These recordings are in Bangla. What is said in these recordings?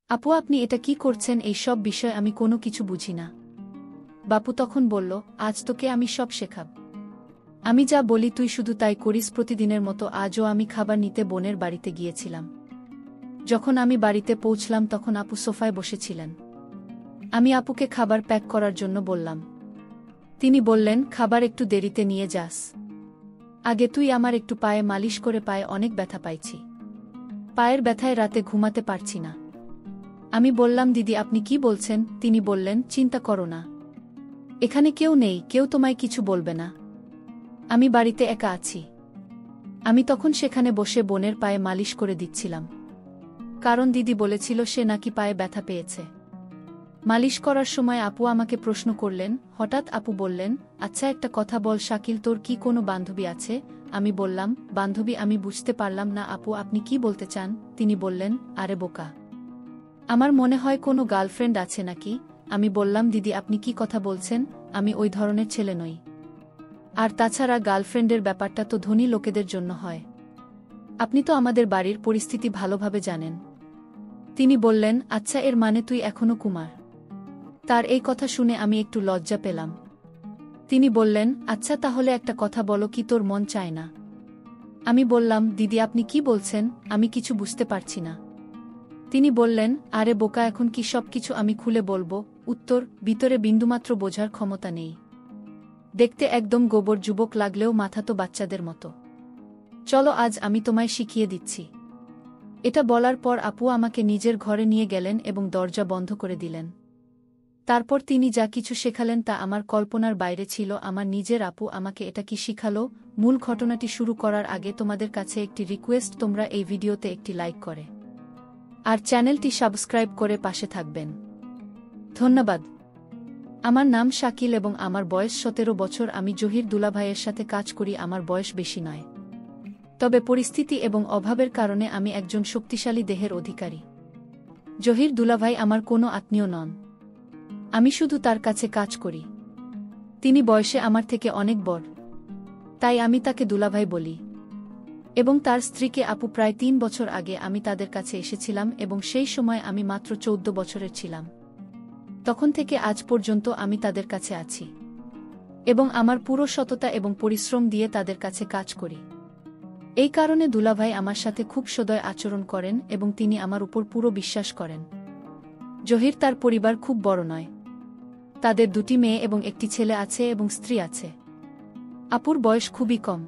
আপু আপনি এটা কি করছেন? এই সব বিষয় আমি কোনো কিছু বুঝি না। বাপু তখন বলল, আজ তোকে আমি সব শেখাব। আমি যা বলি তুই শুধু তাই করিস। প্রতিদিনের মতো আজও আমি খাবার নিতে বোনের বাড়িতে গিয়েছিলাম। যখন আমি বাড়িতে পৌঁছলাম তখন আপু সোফায় বসেছিলেন। আমি আপুকে খাবার প্যাক করার জন্য বললাম। তিনি বললেন, খাবার একটু দেরিতে নিয়ে যাস। আগে তুই আমার একটু পায়ে মালিশ করে, পায়ে অনেক ব্যথা পাইছি। পায়ের ব্যথায় রাতে ঘুমাতে পারছি না। আমি বললাম, দিদি আপনি কি বলছেন? তিনি বললেন, চিন্তা করো না, এখানে কেউ নেই, কেউ তোমায় কিছু বলবে না। আমি বাড়িতে একা আছি। আমি তখন সেখানে বসে বোনের পায়ে মালিশ করে দিচ্ছিলাম, কারণ দিদি বলেছিল সে নাকি পায়ে ব্যথা পেয়েছে। মালিশ করার সময় আপু আমাকে প্রশ্ন করলেন। হঠাৎ আপু বললেন, আচ্ছা একটা কথা বল শাকিল, তোর কি কোনো বান্ধবী আছে? আমি বললাম, বান্ধবী? আমি বুঝতে পারলাম না আপু আপনি কি বলতে চান? তিনি বললেন, আরে বোকা, আমার মনে হয় কোনো গার্লফ্রেন্ড আছে নাকি? আমি বললাম, দিদি আপনি কি কথা বলছেন? আমি ওই ধরনের ছেলে নই। আর তাছাড়া গার্লফ্রেন্ডের ব্যাপারটা তো ধনী লোকেদের জন্য হয়। আপনি তো আমাদের বাড়ির পরিস্থিতি ভালোভাবে জানেন। তিনি বললেন, আচ্ছা এর মানে তুই এখনো কুমার? তার এই কথা শুনে আমি একটু লজ্জা পেলাম। তিনি বললেন, আচ্ছা তাহলে একটা কথা বলো, কি তোর মন চায় না? আমি বললাম, দিদি আপনি কি বলছেন? আমি কিছু বুঝতে পারছি না। তিনি বললেন, আরে বোকা, এখন কি সব কিছু আমি খুলে বলবো? উত্তর, ভিতরে বিন্দুমাত্র বোঝার ক্ষমতা নেই। দেখতে একদম গোবর যুবক লাগলেও মাথা তো বাচ্চাদের মতো। চলো আজ আমি তোমায় শিখিয়ে দিচ্ছি। এটা বলার পর আপু আমাকে নিজের ঘরে নিয়ে গেলেন এবং দরজা বন্ধ করে দিলেন। তারপর তিনি যা কিছু শেখালেন তা আমার কল্পনার বাইরে ছিল। আমার নিজের আপু আমাকে এটা কি শিখালো? মূল ঘটনাটি শুরু করার আগে তোমাদের কাছে একটি রিকোয়েস্ট, তোমরা এই ভিডিওতে একটি লাইক করে আর চ্যানেলটি সাবস্ক্রাইব করে পাশে থাকবেন। ধন্যবাদ। আমার নাম শাকিল এবং আমার বয়স 17 বছর। আমি জহির দুলাভাইয়ের সাথে কাজ করি। আমার বয়স বেশি নয়, তবে পরিস্থিতি এবং অভাবের কারণে আমি একজন শক্তিশালী দেহের অধিকারী। জহির দুলাভাই আমার কোনো আত্মীয় নন, আমি শুধু তার কাছে কাজ করি। তিনি বয়সে আমার থেকে অনেক বড়, তাই আমি তাকে দুলাভাই বলি। এবং তার স্ত্রীকে আপু। প্রায় 3 বছর আগে আমি তাদের কাছে এসেছিলাম এবং সেই সময় আমি মাত্র 14 বছরের ছিলাম। তখন থেকে আজ পর্যন্ত আমি তাদের কাছে আছি এবং আমার পুরো সততা এবং পরিশ্রম দিয়ে তাদের কাছে কাজ করি। এই কারণে দুলাভাই আমার সাথে খুব সদয় আচরণ করেন এবং তিনি আমার উপর পুরো বিশ্বাস করেন। জহির তার পরিবার খুব বড় নয়। তাদের 2টি মেয়ে এবং একটি ছেলে আছে এবং স্ত্রী আছে। আপুর বয়স খুবই কম।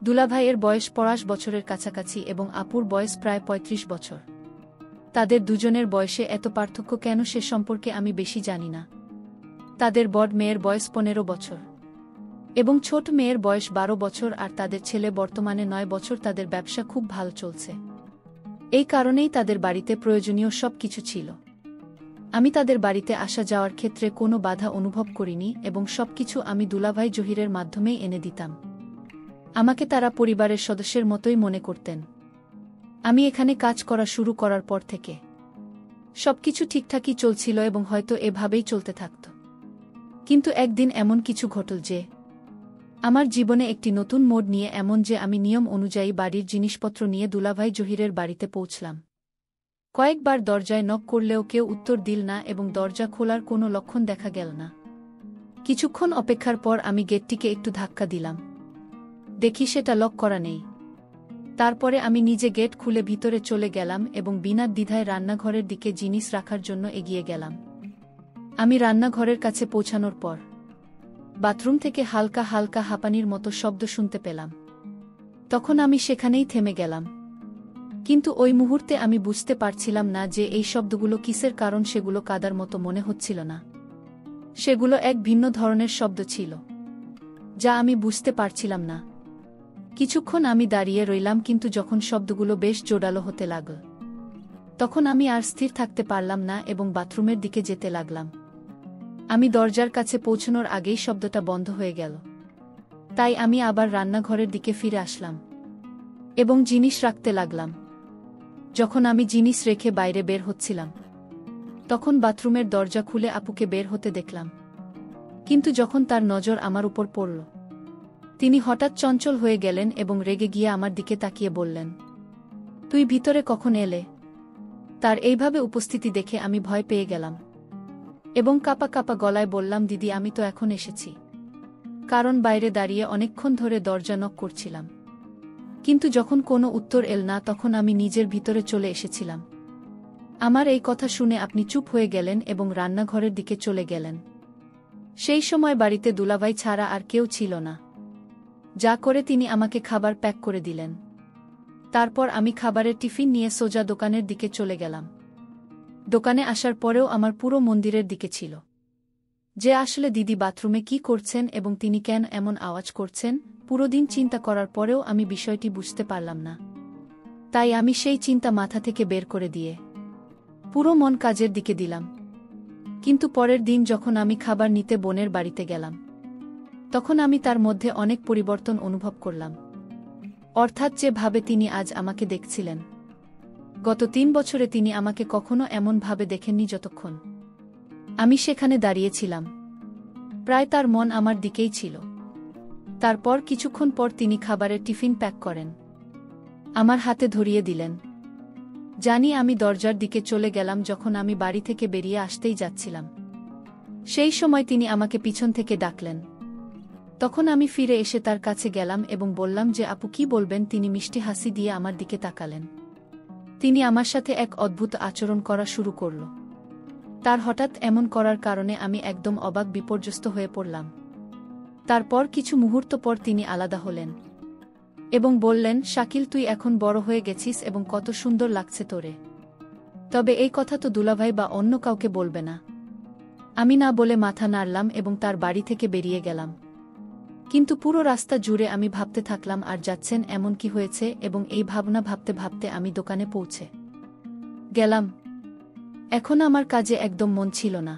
দুলাভাইয়ের বয়স 50 বছরের কাছাকাছি এবং আপুর বয়স প্রায় 35 বছর। তাদের দুজনের বয়সে এত পার্থক্য কেন সে সম্পর্কে আমি বেশি জানি না। তাদের বড় মেয়ের বয়স 15 বছর এবং ছোট মেয়ের বয়স 12 বছর আর তাদের ছেলে বর্তমানে 9 বছর। তাদের ব্যবসা খুব ভালো চলছে। এই কারণেই তাদের বাড়িতে প্রয়োজনীয় সব কিছু ছিল। আমি তাদের বাড়িতে আসা যাওয়ার ক্ষেত্রে কোনো বাধা অনুভব করিনি এবং সবকিছু আমি দুলাভাই জহিরের মাধ্যমেই এনে দিতাম। আমাকে তারা পরিবারের সদস্যের মতোই মনে করতেন। আমি এখানে কাজ করা শুরু করার পর থেকে সবকিছু ঠিকঠাকই চলছিল এবং হয়তো এভাবেই চলতে থাকত। কিন্তু একদিন এমন কিছু ঘটল যে আমার জীবনে একটি নতুন মোড় নিয়ে, এমন যে আমি নিয়ম অনুযায়ী বাড়ির জিনিসপত্র নিয়ে দুলাভাই জহিরের বাড়িতে পৌঁছলাম। কয়েকবার দরজায় নক করলেও কেউ উত্তর দিল না এবং দরজা খোলার কোনো লক্ষণ দেখা গেল না। কিছুক্ষণ অপেক্ষার পর আমি গেটটিকে একটু ধাক্কা দিলাম। দেখি সেটা লক করা নেই। তারপরে আমি নিজে গেট খুলে ভিতরে চলে গেলাম এবং বিনা দ্বিধায় রান্নাঘরের দিকে জিনিস রাখার জন্য এগিয়ে গেলাম। আমি রান্নাঘরের কাছে পৌঁছানোর পর বাথরুম থেকে হালকা হালকা হাঁপানির মতো শব্দ শুনতে পেলাম। তখন আমি সেখানেই থেমে গেলাম। কিন্তু ওই মুহূর্তে আমি বুঝতে পারছিলাম না যে এই শব্দগুলো কিসের, কারণ সেগুলো কাদার মতো মনে হচ্ছিল না। সেগুলো এক ভিন্ন ধরনের শব্দ ছিল যা আমি বুঝতে পারছিলাম না। কিছুক্ষণ আমি দাঁড়িয়ে রইলাম, কিন্তু যখন শব্দগুলো বেশ জোরালো হতে লাগল তখন আমি আর স্থির থাকতে পারলাম না এবং বাথরুমের দিকে যেতে লাগলাম। আমি দরজার কাছে পৌঁছানোর আগেই শব্দটা বন্ধ হয়ে গেল। তাই আমি আবার রান্নাঘরের দিকে ফিরে আসলাম এবং জিনিস রাখতে লাগলাম। যখন আমি জিনিস রেখে বাইরে বের হচ্ছিলাম তখন বাথরুমের দরজা খুলে আপুকে বের হতে দেখলাম। কিন্তু যখন তার নজর আমার উপর পড়ল তিনি হঠাৎ চঞ্চল হয়ে গেলেন এবং রেগে গিয়ে আমার দিকে তাকিয়ে বললেন, তুই ভিতরে কখন এলে? তার এইভাবে উপস্থিতি দেখে আমি ভয় পেয়ে গেলাম এবং কাঁপা কাঁপা গলায় বললাম, দিদি আমি তো এখন এসেছি। কারণ বাইরে দাঁড়িয়ে অনেকক্ষণ ধরে দরজা নক করছিলাম, কিন্তু যখন কোনো উত্তর এল না তখন আমি নিজের ভিতরে চলে এসেছিলাম। আমার এই কথা শুনে আপনি চুপ হয়ে গেলেন এবং রান্নাঘরের দিকে চলে গেলেন। সেই সময় বাড়িতে দুলাভাই ছাড়া আর কেউ ছিল না, যা করে তিনি আমাকে খাবার প্যাক করে দিলেন। তারপর আমি খাবারের টিফিন নিয়ে সোজা দোকানের দিকে চলে গেলাম। দোকানে আসার পরেও আমার পুরো মন্দিরের দিকে ছিল যে আসলে দিদি বাথরুমে কি করছেন এবং তিনি কেন এমন আওয়াজ করছেন। পুরো দিন চিন্তা করার পরেও আমি বিষয়টি বুঝতে পারলাম না। তাই আমি সেই চিন্তা মাথা থেকে বের করে দিয়ে পুরো মন কাজের দিকে দিলাম। কিন্তু পরের দিন যখন আমি খাবার নিতে বোনের বাড়িতে গেলাম, তখন আমি তার মধ্যে অনেক পরিবর্তন অনুভব করলাম। অর্থাৎ যেভাবে তিনি আজ আমাকে দেখছিলেন, গত 3 বছরে তিনি আমাকে কখনো এমনভাবে দেখেননি যতক্ষণ আমি সেখানে দাঁড়িয়েছিলাম। প্রায় তার মন আমার দিকেই ছিল। তারপর কিছুক্ষণ পর তিনি খাবারের টিফিন প্যাক করেন, আমার হাতে ধরিয়ে দিলেন। জানি আমি দরজার দিকে চলে গেলাম যখন আমি বাড়ি থেকে বেরিয়ে আসতেই যাচ্ছিলাম। সেই সময় তিনি আমাকে পিছন থেকে ডাকলেন। তখন আমি ফিরে এসে তার কাছে গেলাম এবং বললাম যে আপু কি বলবেন। তিনি মিষ্টি হাসি দিয়ে আমার দিকে তাকালেন। তিনি আমার সাথে এক অদ্ভুত আচরণ করা শুরু করল। তার হঠাৎ এমন করার কারণে আমি একদম অবাক বিপর্যস্ত হয়ে পড়লাম। তারপর কিছু মুহূর্ত পর তিনি আলাদা হলেন এবং বললেন, শাকিল তুই এখন বড় হয়ে গেছিস এবং কত সুন্দর লাগছে তোরে। তবে এই কথা তো দুলাভাই বা অন্য কাউকে বলবে না। আমি না বলে মাথা নাড়লাম এবং তার বাড়ি থেকে বেরিয়ে গেলাম। কিন্তু পুরো রাস্তা জুড়ে আমি ভাবতে থাকলাম আর যাচ্ছেন এমন কি হয়েছে, এবং এই ভাবনা ভাবতে ভাবতে আমি দোকানে পৌঁছে গেলাম। এখন আমার কাজে একদম মন ছিল না,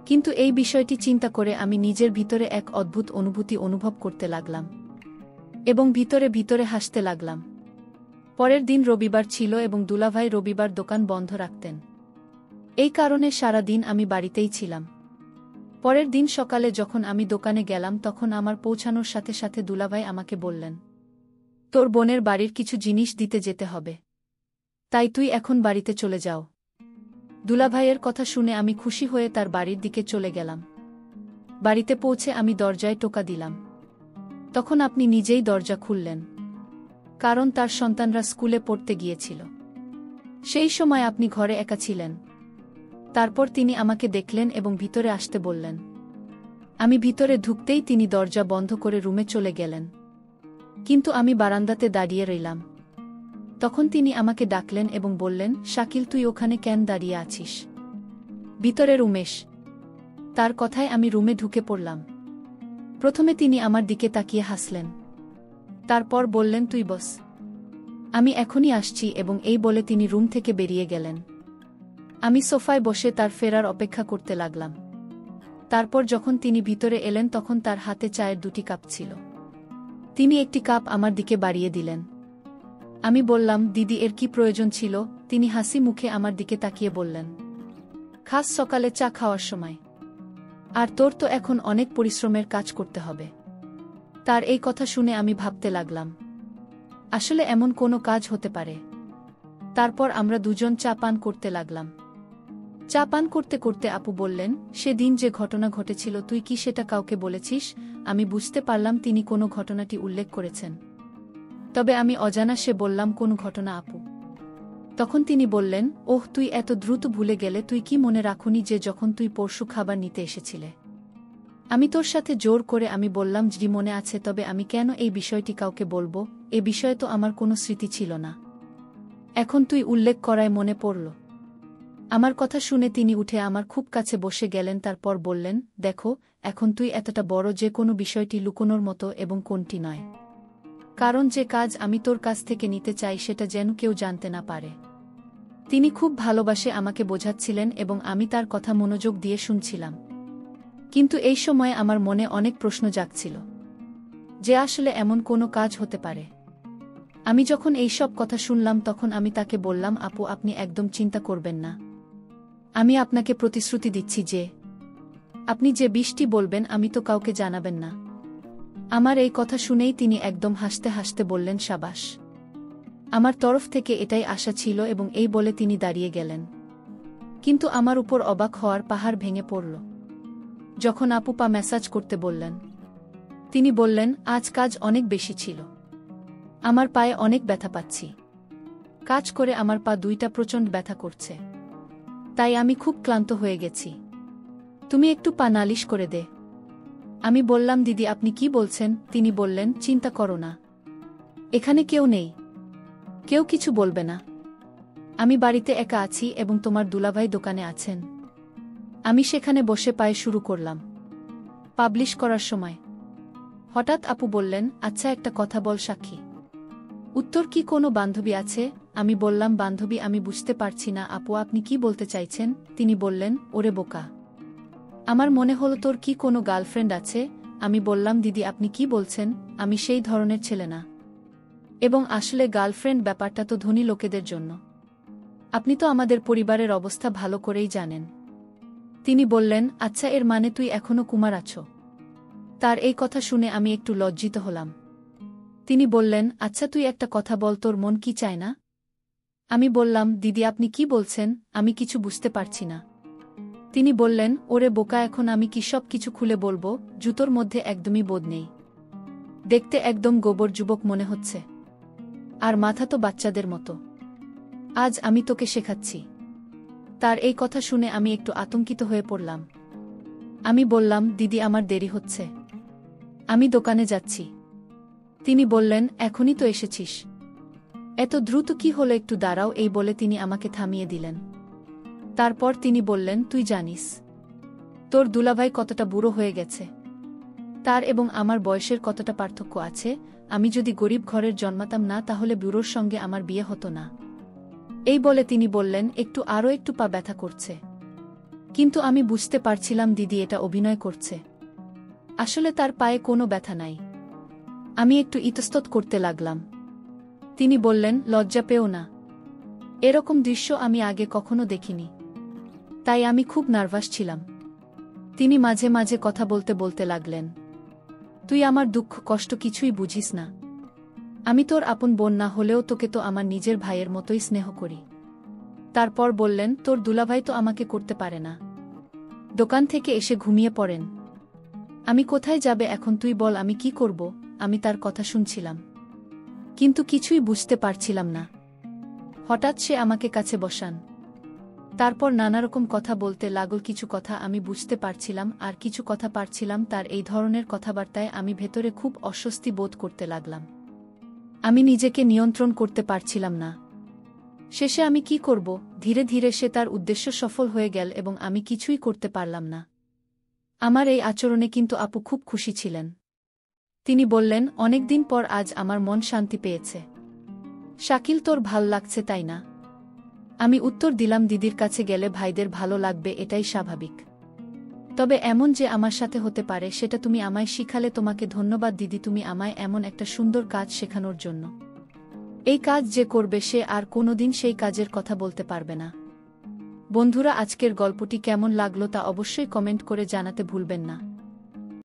কিন্তু এই বিষয়টি চিন্তা করে আমি নিজের ভিতরে এক অদ্ভুত অনুভূতি অনুভব করতে লাগলাম এবং ভিতরে ভিতরে হাসতে লাগলাম। পরের দিন রবিবার ছিল এবং দুলাভাই রবিবার দোকান বন্ধ রাখতেন। এই কারণে সারা দিন আমি বাড়িতেই ছিলাম। পরের দিন সকালে যখন আমি দোকানে গেলাম তখন আমার পৌঁছানোর সাথে সাথে দুলাভাই আমাকে বললেন, তোর বোনের বাড়ির কিছু জিনিস দিতে যেতে হবে, তাই তুই এখন বাড়িতে চলে যাও। দুলাভাইয়ের কথা শুনে আমি খুশি হয়ে তার বাড়ির দিকে চলে গেলাম। বাড়িতে পৌঁছে আমি দরজায় টোকা দিলাম। তখন আপনি নিজেই দরজা খুললেন, কারণ তার সন্তানরা স্কুলে পড়তে গিয়েছিল। সেই সময় আপনি ঘরে একা ছিলেন। তারপর তিনি আমাকে দেখলেন এবং ভিতরে আসতে বললেন। আমি ভিতরে ঢুকতেই তিনি দরজা বন্ধ করে রুমে চলে গেলেন, কিন্তু আমি বারান্দাতে দাঁড়িয়ে রইলাম। তখন তিনি আমাকে ডাকলেন এবং বললেন, শাকিল তুই ওখানে কেন দাঁড়িয়ে আছিস? ভিতরের উমেশ। তার কথায় আমি রুমে ঢুকে পড়লাম। প্রথমে তিনি আমার দিকে তাকিয়ে হাসলেন, তারপর বললেন, তুই বস, আমি এখনই আসছি, এবং এই বলে তিনি রুম থেকে বেরিয়ে গেলেন। আমি সোফায় বসে তার ফেরার অপেক্ষা করতে লাগলাম। তারপর যখন তিনি ভিতরে এলেন তখন তার হাতে চায়ের 2টি কাপ ছিল। তিনি একটি কাপ আমার দিকে বাড়িয়ে দিলেন। আমি বললাম, দিদি এর কি প্রয়োজন ছিল? তিনি হাসি মুখে আমার দিকে তাকিয়ে বললেন, খাস সকালে চা খাওয়ার সময়, আর তোর তো এখন অনেক পরিশ্রমের কাজ করতে হবে। তার এই কথা শুনে আমি ভাবতে লাগলাম, আসলে এমন কোনো কাজ হতে পারে। তারপর আমরা দুজন চা পান করতে লাগলাম। চা পান করতে করতে আপু বললেন, সেদিন যে ঘটনা ঘটেছিল তুই কি সেটা কাউকে বলেছিস? আমি বুঝতে পারলাম তিনি কোনো ঘটনাটি উল্লেখ করেছেন, তবে আমি অজানা সে বললাম, কোন ঘটনা আপু? তখন তিনি বললেন, ওহ তুই এত দ্রুত ভুলে গেলে, তুই কি মনে রাখুনি যে যখন তুই পরশু খাবার নিতে এসেছিলে আমি তোর সাথে জোর করে আমি বললাম জি মনে আছে, তবে আমি কেন এই বিষয়টি কাউকে বলবো? এ বিষয়ে তো আমার কোনো স্মৃতি ছিল না, এখন তুই উল্লেখ করায় মনে পড়ল। আমার কথা শুনে তিনি উঠে আমার খুব কাছে বসে গেলেন। তারপর বললেন, দেখো এখন তুই এতটা বড় যে কোনো বিষয়টি লুকোনোর মতো এবং কোনটি নয়, কারণ যে কাজ আমি তোর কাছ থেকে নিতে চাই সেটা যেন কেউ জানতে না পারে। তিনি খুব ভালোবাসে আমাকে বোঝাচ্ছিলেন এবং আমি তার কথা মনোযোগ দিয়ে শুনছিলাম। কিন্তু এই সময় আমার মনে অনেক প্রশ্ন জাগছিল যে আসলে এমন কোনো কাজ হতে পারে। আমি যখন এই সব কথা শুনলাম তখন আমি তাকে বললাম, আপু আপনি একদম চিন্তা করবেন না, আমি আপনাকে প্রতিশ্রুতি দিচ্ছি যে আপনি যে বিষয়টি বলবেন আমি তো কাউকে জানাবেন না। আমার এই কথা শুনেই তিনি একদম হাসতে হাসতে বললেন, সাবাস, আমার তরফ থেকে এটাই আশা ছিল এবং এই বলে তিনি দাঁড়িয়ে গেলেন। কিন্তু আমার উপর অবাক হওয়ার পাহাড় ভেঙে পড়ল যখন আপু পা ম্যাসাজ করতে বললেন। তিনি বললেন, আজ কাজ অনেক বেশি ছিল। আমার পায়ে অনেক ব্যথা পাচ্ছি। কাজ করে আমার পা দুইটা প্রচণ্ড ব্যথা করছে। তাই আমি খুব ক্লান্ত হয়ে গেছি। তুমি একটু পা নালিশ করে দে। আমি বললাম, দিদি আপনি কি বলছেন? তিনি বললেন, চিন্তা করো না, এখানে কেউ নেই, কেউ কিছু বলবে না। আমি বাড়িতে একা আছি এবং তোমার দুলাভাই দোকানে আছেন। আমি সেখানে বসে পায়ে শুরু করলাম পাবলিশ করার সময়। হঠাৎ আপু বললেন, আচ্ছা একটা কথা বল সাক্ষী, উত্তর কি কোনো বান্ধবী আছে? আমি বললাম, বান্ধবী আমি বুঝতে পারছি না আপু, আপনি কি বলতে চাইছেন? তিনি বললেন, ওরে বোকা, আমার মনে হলো তোর কি কোনো গার্লফ্রেন্ড আছে। আমি বললাম, দিদি আপনি কি বলছেন? আমি সেই ধরনের ছেলে না। এবং আসলে গার্লফ্রেন্ড ব্যাপারটা তো ধনী লোকেদের জন্য। আপনি তো আমাদের পরিবারের অবস্থা ভালো করেই জানেন। তিনি বললেন, আচ্ছা এর মানে তুই এখনো কুমার আছো? তার এই কথা শুনে আমি একটু লজ্জিত হলাম। তিনি বললেন, আচ্ছা তুই একটা কথা বল, তোর মন কি চায় না? আমি বললাম, দিদি আপনি কি বলছেন? আমি কিছু বুঝতে পারছি না। তিনি বললেন, ওরে বোকা, এখন আমি কি সব কিছু খুলে বলবো? জুতোর মধ্যে একদমই বোধ নেই, দেখতে একদম গোবর যুবক মনে হচ্ছে, আর মাথা তো বাচ্চাদের মতো। আজ আমি তোকে শেখাচ্ছি। তার এই কথা শুনে আমি একটু আতঙ্কিত হয়ে পড়লাম। আমি বললাম, দিদি আমার দেরি হচ্ছে, আমি দোকানে যাচ্ছি। তিনি বললেন, এখনই তো এসেছিস, এত দ্রুত কি হলো? একটু দাঁড়াও। এই বলে তিনি আমাকে থামিয়ে দিলেন। তারপর তিনি বললেন, তুই জানিস তোর দুলাভাই কতটা বুড়ো হয়ে গেছে? তার এবং আমার বয়সের কতটা পার্থক্য আছে? আমি যদি গরিব ঘরের জন্মাতাম না তাহলে বুড়োর সঙ্গে আমার বিয়ে হতো না। এই বলে তিনি বললেন, আরও একটু পা ব্যথা করছে। কিন্তু আমি বুঝতে পারছিলাম দিদি এটা অভিনয় করছে, আসলে তার পায়ে কোনো ব্যথা নাই। আমি একটু ইতস্তত করতে লাগলাম। তিনি বললেন, লজ্জা পেও না, এরকম দৃশ্য আমি আগে কখনো দেখিনি, তাই আমি খুব নার্ভাস ছিলাম। তিনি মাঝে মাঝে কথা বলতে বলতে লাগলেন, তুই আমার দুঃখ কষ্ট কিছুই বুঝিস না। আমি তোর আপন বোন না হলেও তোকে তো আমার নিজের ভাইয়ের মতোই স্নেহ করি। তারপর বললেন, তোর দুলাভাই তো আমাকে করতে পারে না, দোকান থেকে এসে ঘুমিয়ে পড়েন। আমি কোথায় যাবে এখন তুই বল, আমি কি করব? আমি তার কথা শুনছিলাম, কিন্তু কিছুই বুঝতে পারছিলাম না। হঠাৎ সে আমাকে কাছে বসান, তারপর নানারকম কথা বলতে লাগল। কিছু কথা আমি বুঝতে পারছিলাম আর কিছু কথা পারছিলাম। তার এই ধরনের কথাবার্তায় আমি ভেতরে খুব অস্বস্তি বোধ করতে লাগলাম। আমি নিজেকে নিয়ন্ত্রণ করতে পারছিলাম না। শেষে আমি কি করব? ধীরে ধীরে সে তার উদ্দেশ্য সফল হয়ে গেল এবং আমি কিছুই করতে পারলাম না। আমার এই আচরণে কিন্তু আপু খুব খুশি ছিলেন। তিনি বললেন, অনেকদিন পর আজ আমার মন শান্তি পেয়েছে। শাকিল, তোর ভাল লাগছে তাই না? আমি উত্তর দিলাম, দিদির কাছে গেলে ভাইদের ভালো লাগবে, এটাই স্বাভাবিক। তবে এমন যে আমার সাথে হতে পারে সেটা তুমি আমায় শিখালে তোমাকে ধন্যবাদ দিদি, তুমি আমায় এমন একটা সুন্দর কাজ শেখানোর জন্য। এই কাজ যে করবে সে আর কোনোদিন সেই কাজের কথা বলতে পারবে না। বন্ধুরা, আজকের গল্পটি কেমন লাগলো তা অবশ্যই কমেন্ট করে জানাতে ভুলবেন না।